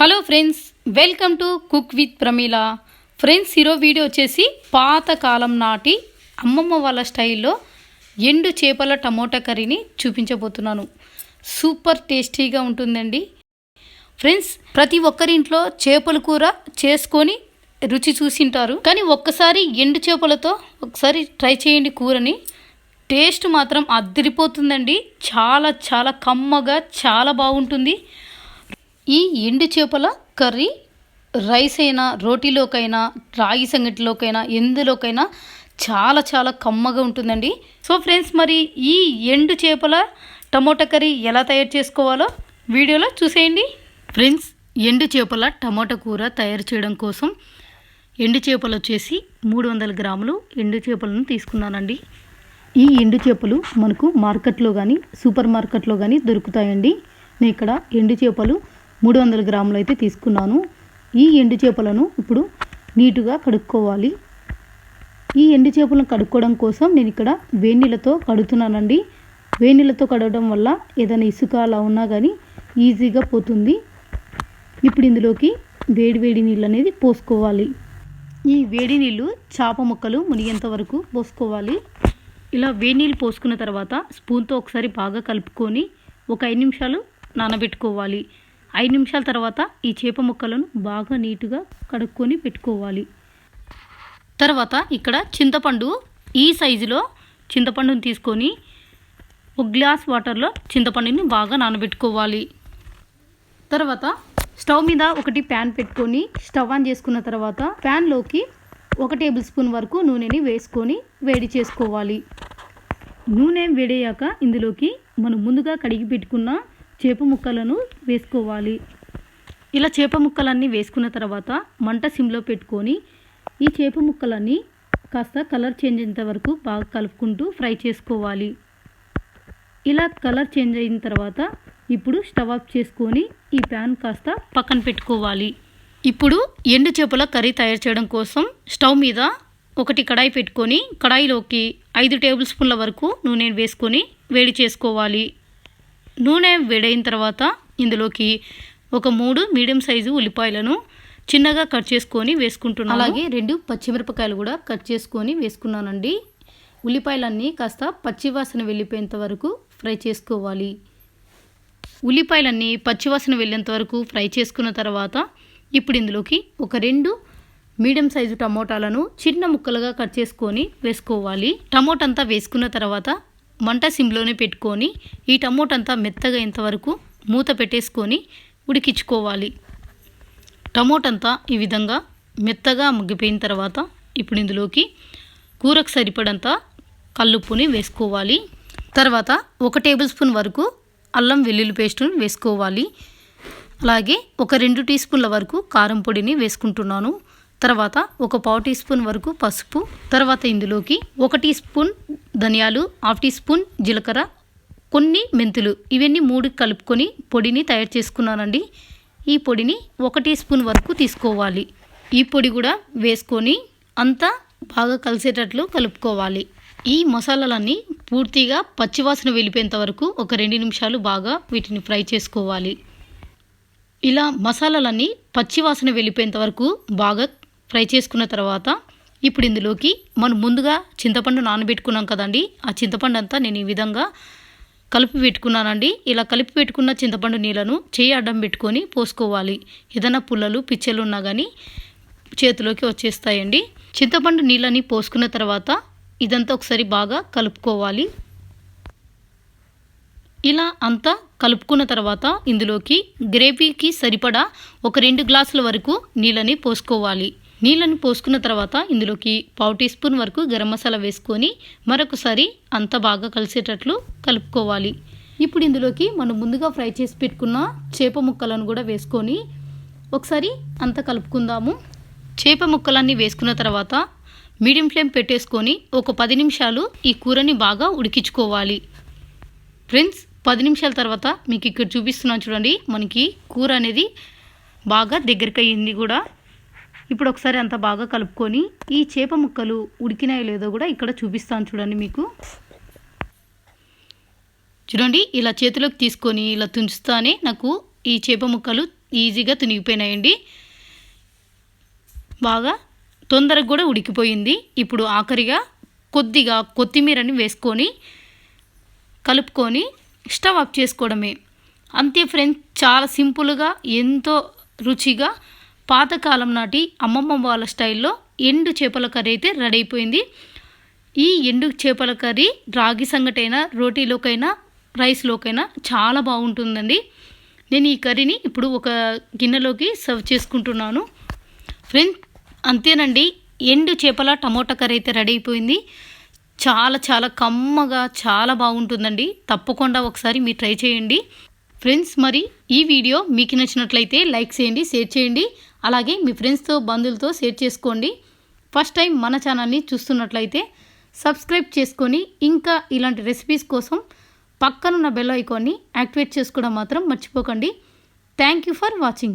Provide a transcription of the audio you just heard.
Hello friends, welcome to cook with Pramila. Friends, ఈరోజు video వచ్చేసి పాతకాలం నాటి అమ్మమ్మ వాళ్ళ స్టైల్లో ఎండు చేపల టమోటా కర్రీని చూపించబోతున్నాను. సూపర్ టేస్టీగా ఉంటుందండి. ఫ్రెండ్స్, ప్రతి ఒక్కరింట్లో చేపల కూర చేసుకొని రుచి చూసింటారు, కానీ ఒక్కసారి ఎండు చేపలతో ఒకసారి ట్రై చేయండి కూరని. టేస్ట్ మాత్రం అదిరిపోతుందండి. చాలా చాలా కమ్మగా చాలా బాగుంటుంది. ఈ ఎండు చేపల కర్రీ రైస్ అయినా, రోటీలోకైనా, రాగి సంగటిలోకైనా, ఎందులోకైనా చాలా చాలా కమ్మగా ఉంటుందండి. సో ఫ్రెండ్స్, మరి ఈ ఎండు చేపల టమోటా కర్రీ ఎలా తయారు చేసుకోవాలో వీడియోలో చూసేయండి. ఫ్రెండ్స్, ఎండు చేపల టమోటా కూర తయారు చేయడం కోసం ఎండు చేపలు వచ్చేసి 300 గ్రాములు ఎండు చేపలను తీసుకున్నానండి. ఈ ఎండు చేపలు మనకు మార్కెట్లో కానీ సూపర్ మార్కెట్లో కానీ దొరుకుతాయండి. నేను ఇక్కడ ఎండు చేపలు 300 గ్రాములు అయితే తీసుకున్నాను. ఈ ఎండు చేపలను ఇప్పుడు నీటుగా కడుక్కోవాలి. ఈ ఎండు చేపలను కడుక్కోవడం కోసం నేను ఇక్కడ వేడి నీళ్ళతో కడుగుతున్నానండి. వేడి నీళ్ళతో కడగడం వల్ల ఏదైనా ఇసుక అలా ఉన్నా కానీ ఈజీగా పోతుంది. ఇప్పుడు ఇందులోకి వేడి నీళ్ళు అనేది పోసుకోవాలి. ఈ వేడి నీళ్ళు చేప ముక్కలు మునిగేంత వరకు పోసుకోవాలి. ఇలా వేడి నీళ్ళు పోసుకున్న తర్వాత స్పూన్తో ఒకసారి బాగా కలుపుకొని ఒక 5 నిమిషాలు నానబెట్టుకోవాలి. 5 నిమిషాల తర్వాత ఈ చేప ముక్కలను బాగా నీటుగా కడుక్కొని పెట్టుకోవాలి. తర్వాత ఇక్కడ చింతపండు, ఈ సైజులో చింతపండుని తీసుకొని 1 గ్లాస్ వాటర్లో చింతపండుని బాగా నానబెట్టుకోవాలి. తర్వాత స్టవ్ మీద ఒకటి ప్యాన్ పెట్టుకొని స్టవ్ ఆన్ చేసుకున్న తర్వాత ప్యాన్లోకి 1 టేబుల్ స్పూన్ వరకు నూనెని వేసుకొని వేడి చేసుకోవాలి. నూనె వేడయ్యాక ఇందులోకి మనం ముందుగా కడిగి పెట్టుకున్న చేప ముక్కలను వేసుకోవాలి. ఇలా చేప ముక్కలన్నీ వేసుకున్న తర్వాత మంట సిమ్లో పెట్టుకొని ఈ చేప ముక్కలన్నీ కాస్త కలర్ చేంజ్ అయ్యేంత వరకు బాగా కలుపుకుంటూ ఫ్రై చేసుకోవాలి. ఇలా కలర్ చేంజ్ అయిన తర్వాత ఇప్పుడు స్టవ్ ఆఫ్ చేసుకొని ఈ ప్యాన్ కాస్త పక్కన పెట్టుకోవాలి. ఇప్పుడు ఎండు చేపల కర్రీ తయారు చేయడం కోసం స్టవ్ మీద ఒకటి కడాయి పెట్టుకొని కడాయిలోకి 5 టేబుల్ స్పూన్ల వరకు నూనె వేసుకొని వేడి చేసుకోవాలి. నూనె వేడైన తర్వాత ఇందులోకి ఒక 3 మీడియం సైజు ఉల్లిపాయలను చిన్నగా కట్ చేసుకొని వేసుకుంటున్నాను. అలాగే 2 పచ్చిమిరపకాయలు కూడా కట్ చేసుకొని వేసుకున్నానండి. ఉల్లిపాయలన్నీ కాస్త పచ్చివాసన వెళ్ళిపోయేంత వరకు ఫ్రై చేసుకోవాలి. ఉల్లిపాయలన్నీ పచ్చివాసన వెళ్ళేంత వరకు ఫ్రై చేసుకున్న తర్వాత ఇప్పుడు ఇందులోకి ఒక 2 మీడియం సైజు టమోటాలను చిన్న ముక్కలుగా కట్ చేసుకొని వేసుకోవాలి. టమోటా అంతా వేసుకున్న తర్వాత మంట సిమ్లోనే పెట్టుకొని ఈ టమోటా అంతా మెత్తగా ఇంతవరకు మూత పెట్టేసుకొని ఉడికించుకోవాలి. టమోటా అంతా ఈ విధంగా మెత్తగా మగ్గిపోయిన తర్వాత ఇప్పుడు ఇందులోకి కూరకు సరిపడంత కల్లుప్పుని వేసుకోవాలి. తర్వాత 1 టేబుల్ స్పూన్ వరకు అల్లం వెల్లుల్లి పేస్టును వేసుకోవాలి. అలాగే ఒక 2 టీ స్పూన్ల వరకు కారం పొడిని వేసుకుంటున్నాను. తర్వాత ఒక 1/2 టీ స్పూన్ వరకు పసుపు, తర్వాత ఇందులోకి 1 టీ స్పూన్ ధనియాలు, 1/2 టీ స్పూన్ జీలకర్ర, కొన్ని మెంతులు, ఇవన్నీ 3 కలుపుకొని పొడిని తయారు చేసుకున్నానండి. ఈ పొడిని 1 టీ స్పూన్ వరకు తీసుకోవాలి. ఈ పొడి కూడా వేసుకొని అంతా బాగా కలిసేటట్లు కలుపుకోవాలి. ఈ మసాలాలన్నీ పూర్తిగా పచ్చివాసన వెళ్ళిపోయేంత వరకు ఒక 2 నిమిషాలు బాగా వీటిని ఫ్రై చేసుకోవాలి. ఇలా మసాలాలన్నీ పచ్చివాసన వెళ్ళిపోయేంత వరకు బాగా ఫ్రై చేసుకున్న తర్వాత ఇప్పుడు ఇందులోకి మనం ముందుగా చింతపండు నానబెట్టుకున్నాం కదండి, ఆ చింతపండు అంతా నేను ఈ విధంగా కలిపి పెట్టుకున్నానండి. ఇలా కలిపి పెట్టుకున్న చింతపండు నీళ్ళను చేయి అడ్డం పెట్టుకొని పోసుకోవాలి. ఏదైనా పుల్లలు పిచ్చలు ఉన్నా కానీ చేతిలోకి వచ్చేస్తాయండి. చింతపండు నీళ్ళని పోసుకున్న తర్వాత ఇదంతా ఒకసారి బాగా కలుపుకోవాలి. ఇలా అంతా కలుపుకున్న తర్వాత ఇందులోకి గ్రేవీకి సరిపడా ఒక 2 గ్లాసుల వరకు నీళ్ళని పోసుకోవాలి. నీళ్ళని పోసుకున్న తర్వాత ఇందులోకి 1/2 టీ స్పూన్ వరకు గరం మసాలా వేసుకొని మరొకసారి అంతా బాగా కలిసేటట్లు కలుపుకోవాలి. ఇప్పుడు ఇందులోకి మనం ముందుగా ఫ్రై చేసి పెట్టుకున్న చేప ముక్కలను కూడా వేసుకొని ఒకసారి అంతా కలుపుకుందాము. చేప ముక్కలన్నీ వేసుకున్న తర్వాత మీడియం ఫ్లేమ్ పెట్టేసుకొని ఒక 10 నిమిషాలు ఈ కూరని బాగా ఉడికించుకోవాలి. ఫ్రెండ్స్, 10 నిమిషాల తర్వాత మీకు ఇక్కడ చూపిస్తున్నాను చూడండి, మనకి కూర అనేది బాగా దగ్గరికి అయ్యింది కూడా. ఇప్పుడు ఒకసారి అంతా బాగా కలుపుకొని ఈ చేప ముక్కలు ఉడికినాయో లేదో కూడా ఇక్కడ చూపిస్తాను చూడండి మీకు. చూడండి, ఇలా చేతిలోకి తీసుకొని ఇలా తుంచుతానే నాకు ఈ చేప ముక్కలు ఈజీగా తునిగిపోయినాయండి. బాగా తొందరగా కూడా ఉడికిపోయింది. ఇప్పుడు ఆఖరిగా కొద్దిగా కొత్తిమీరని వేసుకొని కలుపుకొని స్టవ్ ఆఫ్ చేసుకోవడమే. అంతే ఫ్రెండ్స్, చాలా సింపుల్గా ఎంతో రుచిగా పాతకాలం నాటి అమ్మమ్మ వాళ్ళ స్టైల్లో ఎండు చేపల కర్రీ అయితే రెడీ అయిపోయింది. ఈ ఎండు చేపల కర్రీ రాగి సంగటైనా, రోటీలోకైనా, రైస్లోకైనా చాలా బాగుంటుందండి. నేను ఈ కర్రీని ఇప్పుడు ఒక గిన్నెలోకి సర్వ్ చేసుకుంటున్నాను. ఫ్రెండ్స్, అంతేనండి, ఎండు చేపల టమోటా కర్రీ అయితే రెడీ అయిపోయింది. చాలా చాలా కమ్మగా చాలా బాగుంటుందండి. తప్పకుండా ఒకసారి మీరు ట్రై చేయండి. ఫ్రెండ్స్, మరి ఈ వీడియో మీకు నచ్చినట్లయితే లైక్ చేయండి, షేర్ చేయండి. అలాగే మీ ఫ్రెండ్స్తో, బంధువులతో షేర్ చేసుకోండి. ఫస్ట్ టైం మన ఛానల్ని చూస్తున్నట్లయితే సబ్స్క్రైబ్ చేసుకొని ఇంకా ఇలాంటి రెసిపీస్ కోసం పక్కనున్న బెల్ ఐకాన్ని యాక్టివేట్ చేసుకోవడం మాత్రం మర్చిపోకండి. Thank you for watching.